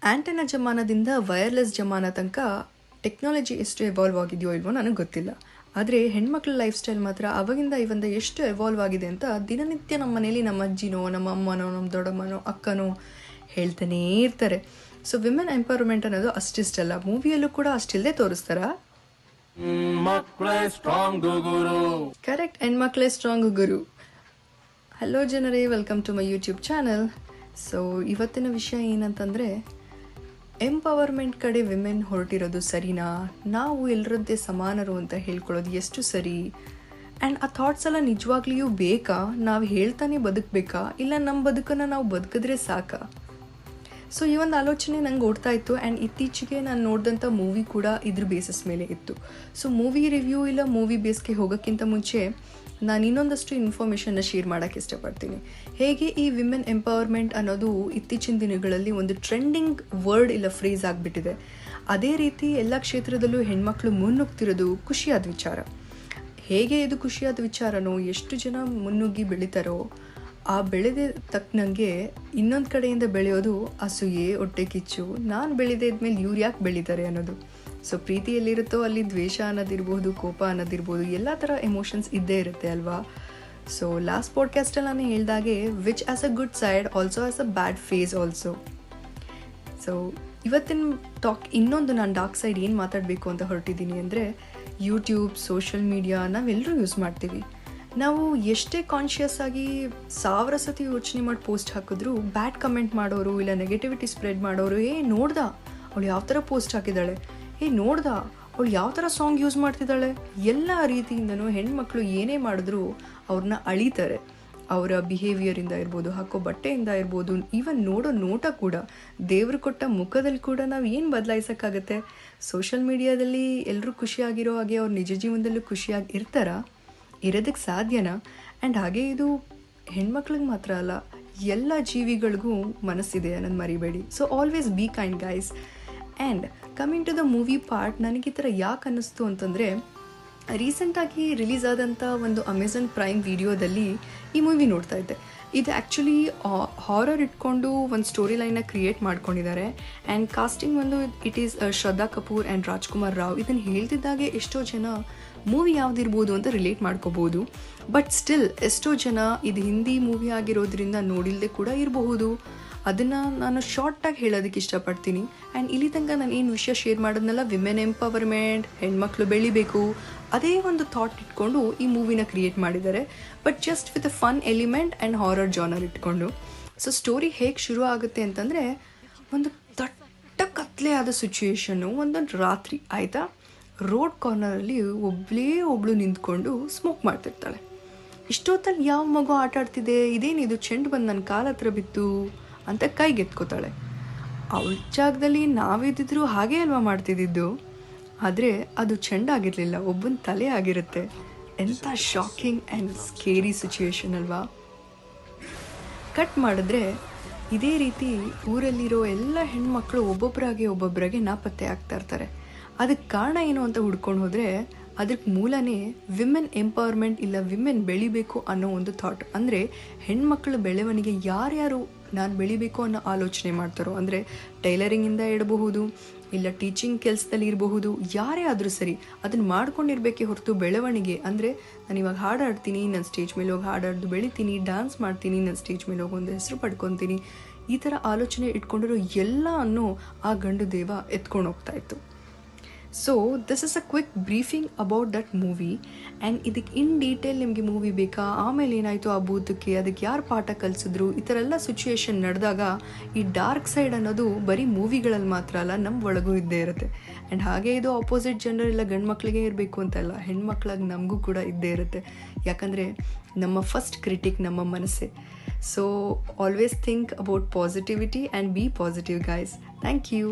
Antenna ಜಮಾನದಿಂದ wireless ಜಮಾನ ತನಕ technology ಎಷ್ಟು evolve ಆಗಿದೆಯೋ ಇಲ್ವೋ ನನಗೆ ಗೊತ್ತಿಲ್ಲ. ಆದರೆ ಹೆಣ್ಮಕ್ಳ ಲೈಫ್ ಸ್ಟೈಲ್ ಮಾತ್ರ ಅವಾಗಿಂದ ಇವಂದ ಎಷ್ಟು ಎವಾಲ್ವ್ ಆಗಿದೆ ಅಂತ ದಿನನಿತ್ಯ ನಮ್ಮ ಮನೇಲಿ ನಮ್ಮ ಅಜ್ಜಿನೋ, ನಮ್ಮ ಅಮ್ಮನೋ, ನಮ್ಮ ದೊಡ್ಡಮ್ಮನೋ, ಅಕ್ಕನೋ ಹೇಳ್ತಾನೇ ಇರ್ತಾರೆ. ಸೊ ವಿಮೆನ್ ಎಂಪವರ್ಮೆಂಟ್ ಅನ್ನೋದು ಅಷ್ಟಿಷ್ಟಲ್ಲ, ಮೂವಿಯಲ್ಲೂ ಕೂಡ ಅಷ್ಟಿಲ್ಲದೆ ತೋರಿಸ್ತಾರ. ಕರೆಕ್ಟ್, ಹೆಣ್ಮಕ್ಳೇ ಸ್ಟ್ರಾಂಗ್ ಗುರು. ಹಲೋ ಜನರೇ, welcome to my YouTube channel. So ಇವತ್ತಿನ ವಿಷಯ ಏನಂತಂದರೆ, ಎಂಪವರ್ಮೆಂಟ್ ಕಡೆ ವಿಮೆನ್ ಹೊರಟಿರೋದು ಸರಿನಾ, ನಾವು ಎಲ್ಲರಂತೆ ಸಮಾನರು ಅಂತ ಹೇಳ್ಕೊಳ್ಳೋದು ಎಷ್ಟು ಸರಿ, ಆ್ಯಂಡ್ ಆ ಥಾಟ್ಸ್ ಎಲ್ಲ ನಿಜವಾಗ್ಲಿಯೂ ಬೇಕಾ, ನಾವು ಹೇಳ್ತಾನೆ ಬದುಕಬೇಕಾ, ಇಲ್ಲ ನಮ್ಮ ಬದುಕನ್ನು ನಾವು ಬದುಕಿದ್ರೆ ಸಾಕಾ? ಸೊ ಈ ಒಂದು ಆಲೋಚನೆ ನಂಗೆ ಓಡ್ತಾ ಇತ್ತು. ಆ್ಯಂಡ್ ಇತ್ತೀಚೆಗೆ ನಾನು ನೋಡಿದಂಥ ಮೂವಿ ಕೂಡ ಇದ್ರ ಬೇಸಿಸ್ ಮೇಲೆ ಇತ್ತು. ಸೊ ಮೂವಿ ರಿವ್ಯೂ ಇಲ್ಲ ಮೂವಿ ಬೇಸ್ಗೆ ಹೋಗೋಕ್ಕಿಂತ ಮುಂಚೆ ನಾನು ಇನ್ನೊಂದಷ್ಟು ಇನ್ಫಾರ್ಮೇಷನ್ನ ಶೇರ್ ಮಾಡೋಕ್ಕೆ ಇಷ್ಟಪಡ್ತೀನಿ. ಹೇಗೆ ಈ ವಿಮೆನ್ ಎಂಪವರ್ಮೆಂಟ್ ಅನ್ನೋದು ಇತ್ತೀಚಿನ ದಿನಗಳಲ್ಲಿ ಒಂದು ಟ್ರೆಂಡಿಂಗ್ ವರ್ಡ್ ಇಲ್ಲ ಫ್ರೇಸ್ ಆಗಿಬಿಟ್ಟಿದೆ, ಅದೇ ರೀತಿ ಎಲ್ಲ ಕ್ಷೇತ್ರದಲ್ಲೂ ಹೆಣ್ಮಕ್ಳು ಮುನ್ನುಗ್ತಿರೋದು ಖುಷಿಯಾದ ವಿಚಾರ. ಹೇಗೆ ಇದು ಖುಷಿಯಾದ ವಿಚಾರನೋ, ಎಷ್ಟು ಜನ ಮುನ್ನುಗ್ಗಿ ಬೆಳೀತಾರೋ, ಆ ಬೆಳೆದ ತಕ್ಕನಂಗೆ ಇನ್ನೊಂದು ಕಡೆಯಿಂದ ಬೆಳೆಯೋದು ಅಸೂಯೆ, ಹೊಟ್ಟೆ ಕಿಚ್ಚು, ನಾನು ಬೆಳೆದೇ ಇದ್ಮೇಲೆ ಇವ್ರು ಯಾಕೆ ಬೆಳೀತಾರೆ ಅನ್ನೋದು. ಸೊ ಪ್ರೀತಿ ಎಲ್ಲಿರುತ್ತೋ ಅಲ್ಲಿ ದ್ವೇಷ ಅನ್ನೋದಿರ್ಬೋದು, ಕೋಪ ಅನ್ನೋದಿರ್ಬೋದು, ಎಲ್ಲ ಥರ ಎಮೋಷನ್ಸ್ ಇದ್ದೇ ಇರುತ್ತೆ ಅಲ್ವಾ. ಸೊ ಲಾಸ್ಟ್ ಪಾಡ್ಕಾಸ್ಟಲ್ಲಿ ನಾನು ಹೇಳಿದಾಗೆ, which as a good side also as a bad phase also. So ಇವತ್ತಿನ ಟಾಕ್ ಇನ್ನೊಂದು ನಾನು ಡಾರ್ಕ್ ಸೈಡ್ ಏನು ಮಾತಾಡಬೇಕು ಅಂತ ಹೊರಟಿದ್ದೀನಿ ಅಂದರೆ, ಯೂಟ್ಯೂಬ್, ಸೋಷಿಯಲ್ ಮೀಡಿಯಾ ನಾವೆಲ್ಲರೂ ಯೂಸ್ ಮಾಡ್ತೀವಿ. ನಾವು ಎಷ್ಟೇ ಕಾನ್ಷಿಯಸ್ ಆಗಿ 1000 ಸತಿ ಯೋಚನೆ ಮಾಡಿ ಪೋಸ್ಟ್ ಹಾಕಿದ್ರು ಬ್ಯಾಡ್ ಕಮೆಂಟ್ ಮಾಡೋರು, ಇಲ್ಲ ನೆಗೆಟಿವಿಟಿ ಸ್ಪ್ರೆಡ್ ಮಾಡೋರು, ನೋಡ್ದ ಅವಳು ಯಾವ ಥರ ಪೋಸ್ಟ್ ಹಾಕಿದ್ದಾಳೆ, ನೋಡ್ದ ಅವಳು ಯಾವ ಥರ ಸಾಂಗ್ ಯೂಸ್ ಮಾಡ್ತಿದ್ದಾಳೆ, ಎಲ್ಲ ರೀತಿಯಿಂದನೂ ಹೆಣ್ಮಕ್ಳು ಏನೇ ಮಾಡಿದ್ರು ಅವ್ರನ್ನ ಅಳಿತಾರೆ. ಅವರ ಬಿಹೇವಿಯರಿಂದ ಇರ್ಬೋದು, ಹಾಕೋ ಬಟ್ಟೆಯಿಂದ ಇರ್ಬೋದು, ಈವನ್ ನೋಡೋ ನೋಟ ಕೂಡ, ದೇವರು ಕೊಟ್ಟ ಮುಖದಲ್ಲಿ ಕೂಡ ನಾವು ಏನು ಬದಲಾಯಿಸೋಕ್ಕಾಗತ್ತೆ? ಸೋಷಿಯಲ್ ಮೀಡಿಯಾದಲ್ಲಿ ಎಲ್ಲರೂ ಖುಷಿಯಾಗಿರೋ ಹಾಗೆ ಅವ್ರು ನಿಜ ಜೀವನದಲ್ಲೂ ಖುಷಿಯಾಗಿ ಇರ್ತಾರಾ? ಇರೋದಕ್ಕೆ ಸಾಧ್ಯನಾ? ಆ್ಯಂಡ್ ಹಾಗೆ ಇದು ಹೆಣ್ಮಕ್ಳಿಗೆ ಮಾತ್ರ ಅಲ್ಲ, ಎಲ್ಲ ಜೀವಿಗಳಿಗೂ ಮನಸ್ಸಿದೆ ಅನ್ನೋದು ಮರಿಬೇಡಿ. So always be kind guys. And coming to the movie part, ನನಗೆ ಈ ಥರ ಯಾಕೆ ಅನ್ನಿಸ್ತು ಅಂತಂದರೆ, ರೀಸೆಂಟಾಗಿ ರಿಲೀಸ್ ಆದಂಥ ಒಂದು ಅಮೆಝಾನ್ ಪ್ರೈಮ್ ವಿಡಿಯೋದಲ್ಲಿ ಈ ಮೂವಿ ನೋಡ್ತಾ ಇದ್ದೆ. ಇದು ಆ್ಯಕ್ಚುಲಿ ಹಾರರ್ ಇಟ್ಕೊಂಡು ಒಂದು ಸ್ಟೋರಿ ಲೈನ್ನ ಕ್ರಿಯೇಟ್ ಮಾಡ್ಕೊಂಡಿದ್ದಾರೆ. ಆ್ಯಂಡ್ ಕಾಸ್ಟಿಂಗ್ ಒಂದು it is Shraddha Kapoor and Rajkumar Rao. ಇದನ್ನು ಹೇಳ್ತಿದ್ದಾಗೆ ಎಷ್ಟೋ ಜನ ಮೂವಿ ಯಾವುದಿರ್ಬೋದು ಅಂತ ರಿಲೇಟ್ ಮಾಡ್ಕೋಬೋದು. ಬಟ್ ಸ್ಟಿಲ್ ಎಷ್ಟೋ ಜನ ಇದು ಹಿಂದಿ ಮೂವಿ ಆಗಿರೋದ್ರಿಂದ ನೋಡಿಲ್ಲದೆ ಕೂಡ ಇರಬಹುದು. ಅದನ್ನು ನಾನು ಶಾರ್ಟಾಗಿ ಹೇಳೋದಕ್ಕೆ ಇಷ್ಟಪಡ್ತೀನಿ. ಆ್ಯಂಡ್ ಇಲ್ಲಿ ತನಕ ನಾನು ಏನು ವಿಷಯ ಶೇರ್ ಮಾಡೋದ್ನೆಲ್ಲ ವಿಮೆನ್ ಎಂಪವರ್ಮೆಂಟ್, ಹೆಣ್ಮಕ್ಳು ಬೆಳಿಬೇಕು, ಅದೇ ಒಂದು ಥಾಟ್ ಇಟ್ಕೊಂಡು ಈ ಮೂವಿನ ಕ್ರಿಯೇಟ್ ಮಾಡಿದ್ದಾರೆ. But just with a fun element and horror genre ಇಟ್ಕೊಂಡು. ಸೊ ಸ್ಟೋರಿ ಹೇಗೆ ಶುರು ಆಗುತ್ತೆ ಅಂತಂದರೆ, ಒಂದು ದಟ್ಟ ಕತ್ಲೆ ಆದ ಸಿಚುಯೇಷನ್ನು, ಒಂದೊಂದು ರಾತ್ರಿ ಆಯಿತಾ, ರೋಡ್ ಕಾರ್ನರಲ್ಲಿ ಒಬ್ಬಳು ನಿಂತ್ಕೊಂಡು ಸ್ಮೋಕ್ ಮಾಡ್ತಿರ್ತಾಳೆ. ಇಷ್ಟೊತ್ತಲ್ಲಿ ಯಾವ ಮಗು ಆಟ ಆಡ್ತಿದೆ, ಇದೇನಿದು ಚೆಂಡು ಬಂದು ನನ್ನ ಕಾಲ ಹತ್ರ ಬಿತ್ತು ಅಂತ ಕೈಗೆತ್ಕೋತಾಳೆ. ಅವಳ ಜಾಗದಲ್ಲಿ ನಾವಿದ್ದಿದ್ರು ಹಾಗೇ ಅಲ್ವಾ ಮಾಡ್ತಿದ್ದಿದ್ದು, ಆದರೆ ಅದು ಚೆಂಡಾಗಿರಲಿಲ್ಲ, ಒಬ್ಬನ ತಲೆ ಆಗಿರುತ್ತೆ. ಎಂಥ ಶಾಕಿಂಗ್ ಆ್ಯಂಡ್ ಸ್ಕೇರಿ ಸಿಚುಯೇಷನ್ ಅಲ್ವಾ. ಕಟ್ ಮಾಡಿದ್ರೆ ಇದೇ ರೀತಿ ಊರಲ್ಲಿರೋ ಎಲ್ಲ ಹೆಣ್ಮಕ್ಳು ಒಬ್ಬೊಬ್ಬರಾಗೆ ನಾಪತ್ತೆ ಆಗ್ತಾ ಇರ್ತಾರೆ. ಅದಕ್ಕೆ ಕಾರಣ ಏನು ಅಂತ ಹುಡ್ಕೊಂಡು ಹೋದರೆ, ಅದಕ್ಕೆ ಮೂಲನೇ ವಿಮೆನ್ ಎಂಪವರ್ಮೆಂಟ್ ಇಲ್ಲ ವಿಮೆನ್ ಬೆಳಿಬೇಕು ಅನ್ನೋ ಒಂದು ಥಾಟ್. ಅಂದರೆ ಹೆಣ್ಮಕ್ಳ ಬೆಳವಣಿಗೆ ಯಾರ್ಯಾರು ನಾನು ಬೆಳಿಬೇಕು ಅನ್ನೋ ಆಲೋಚನೆ ಮಾಡ್ತಾರೋ, ಅಂದರೆ ಟೈಲರಿಂಗಿಂದ ಇಡಬಹುದು, ಇಲ್ಲ ಟೀಚಿಂಗ್ ಕೆಲಸದಲ್ಲಿ ಇರಬಹುದು, ಯಾರೇ ಆದರೂ ಸರಿ ಅದನ್ನು ಮಾಡ್ಕೊಂಡಿರ್ಬೇಕೇ ಹೊರತು ಬೆಳವಣಿಗೆ ಅಂದರೆ ನಾನು ಇವಾಗ ಹಾಡಾಡ್ತೀನಿ, ನಾನು ಸ್ಟೇಜ್ ಮೇಲೆ ಹೋಗಿ ಹಾಡಾಡ್ದು ಬೆಳಿತೀನಿ, ಡ್ಯಾನ್ಸ್ ಮಾಡ್ತೀನಿ, ನಾನು ಸ್ಟೇಜ್ ಮೇಲೆ ಹೋಗಿ ಒಂದು ಹೆಸರು ಪಡ್ಕೊತೀನಿ, ಈ ಥರ ಆಲೋಚನೆ ಇಟ್ಕೊಂಡಿರೋ ಎಲ್ಲವನ್ನು ಆ ಗಂಡು ದೇವ ಎತ್ಕೊಂಡು ಹೋಗ್ತಾಯಿತ್ತು. So this is a quick briefing about that movie. And ಇದಕ್ಕೆ ಇನ್ ಡೀಟೇಲ್ ನಿಮಗೆ ಮೂವಿ ಬೇಕಾ, ಆಮೇಲೆ ಏನಾಯಿತು ಆ ಭೂತಕ್ಕೆ, ಅದಕ್ಕೆ ಯಾರು ಪಾಠ ಕಲಿಸಿದ್ರು, ಈ ಥರ ಎಲ್ಲ ಸಿಚುಯೇಷನ್ ನಡೆದಾಗ ಈ ಡಾರ್ಕ್ ಸೈಡ್ ಅನ್ನೋದು ಬರೀ ಮೂವಿಗಳಲ್ಲಿ ಮಾತ್ರ ಅಲ್ಲ, ನಮ್ಮ ಒಳಗೂ ಇದ್ದೇ ಇರುತ್ತೆ. ಆ್ಯಂಡ್ ಹಾಗೆ ಇದು ಆಪೋಸಿಟ್ ಜೆಂಡರ್ ಇಲ್ಲ ಗಂಡು ಮಕ್ಕಳಿಗೆ ಇರಬೇಕು ಅಂತಲ್ಲ, ಹೆಣ್ಮಕ್ಳಾಗಿ ನಮಗೂ ಕೂಡ ಇದ್ದೇ ಇರುತ್ತೆ. ಯಾಕಂದರೆ ನಮ್ಮ ಫಸ್ಟ್ ಕ್ರಿಟಿಕ್ ನಮ್ಮ ಮನಸ್ಸೇ. So always think about positivity and be positive guys. Thank you.